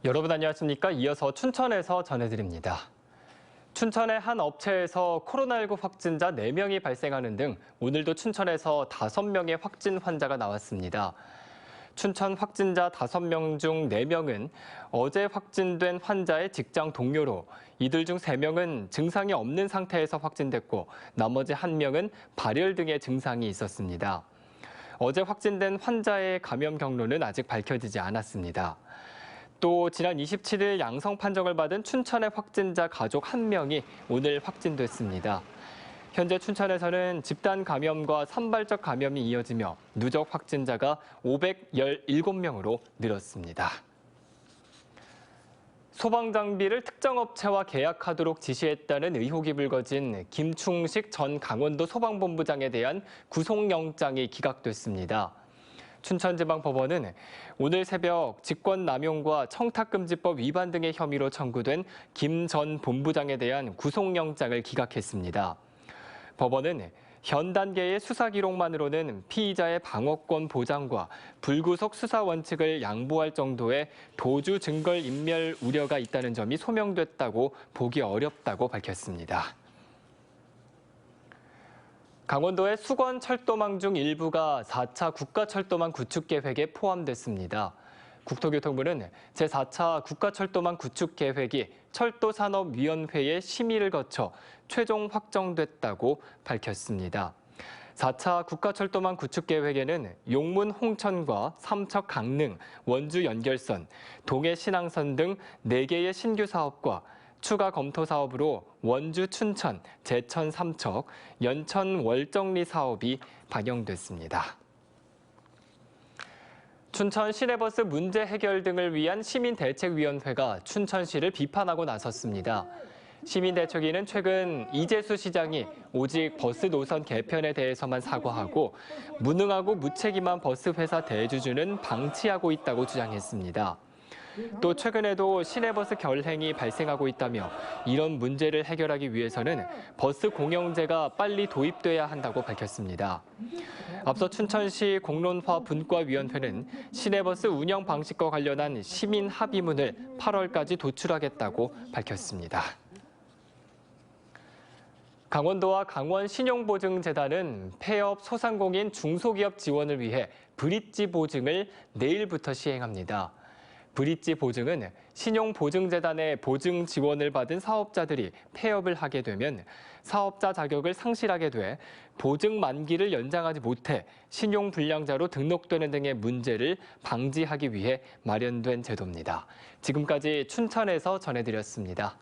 여러분 안녕하십니까? 이어서 춘천에서 전해드립니다. 춘천의 한 업체에서 코로나19 확진자 4명이 발생하는 등 오늘도 춘천에서 5명의 확진 환자가 나왔습니다. 춘천 확진자 5명 중 4명은 어제 확진된 환자의 직장 동료로 이들 중 3명은 증상이 없는 상태에서 확진됐고 나머지 1명은 발열 등의 증상이 있었습니다. 어제 확진된 환자의 감염 경로는 아직 밝혀지지 않았습니다. 또 지난 27일 양성 판정을 받은 춘천의 확진자 가족 1명이 오늘 확진됐습니다. 현재 춘천에서는 집단 감염과 산발적 감염이 이어지며 누적 확진자가 517명으로 늘었습니다. 소방장비를 특정 업체와 계약하도록 지시했다는 의혹이 불거진 김충식 전 강원도 소방본부장에 대한 구속영장이 기각됐습니다. 춘천지방법원은 오늘 새벽 직권남용과 청탁금지법 위반 등의 혐의로 청구된 김 전 본부장에 대한 구속영장을 기각했습니다. 법원은 현 단계의 수사 기록만으로는 피의자의 방어권 보장과 불구속 수사 원칙을 양보할 정도의 도주 증거를 인멸 우려가 있다는 점이 소명됐다고 보기 어렵다고 밝혔습니다. 강원도의 수건 철도망 중 일부가 4차 국가철도망 구축 계획에 포함됐습니다. 국토교통부는 제4차 국가철도망 구축 계획이 철도산업위원회의 심의를 거쳐 최종 확정됐다고 밝혔습니다. 4차 국가철도망 구축 계획에는 용문 홍천과 삼척 강릉, 원주 연결선, 동해 신항선 등 4개의 신규 사업과 추가 검토 사업으로 원주 춘천, 제천 삼척, 연천 월정리 사업이 반영됐습니다. 춘천 시내버스 문제 해결 등을 위한 시민대책위원회가 춘천시를 비판하고 나섰습니다. 시민대책위는 최근 이재수 시장이 오직 버스 노선 개편에 대해서만 사과하고 무능하고 무책임한 버스 회사 대주주는 방치하고 있다고 주장했습니다. 또 최근에도 시내버스 결행이 발생하고 있다며 이런 문제를 해결하기 위해서는 버스 공영제가 빨리 도입돼야 한다고 밝혔습니다. 앞서 춘천시 공론화 분과위원회는 시내버스 운영 방식과 관련한 시민 합의문을 8월까지 도출하겠다고 밝혔습니다. 강원도와 강원신용보증재단은 폐업 소상공인 중소기업 지원을 위해 브릿지 보증을 내일부터 시행합니다. 브릿지 보증은 신용보증재단의 보증 지원을 받은 사업자들이 폐업을 하게 되면 사업자 자격을 상실하게 돼 보증 만기를 연장하지 못해 신용불량자로 등록되는 등의 문제를 방지하기 위해 마련된 제도입니다. 지금까지 춘천에서 전해드렸습니다.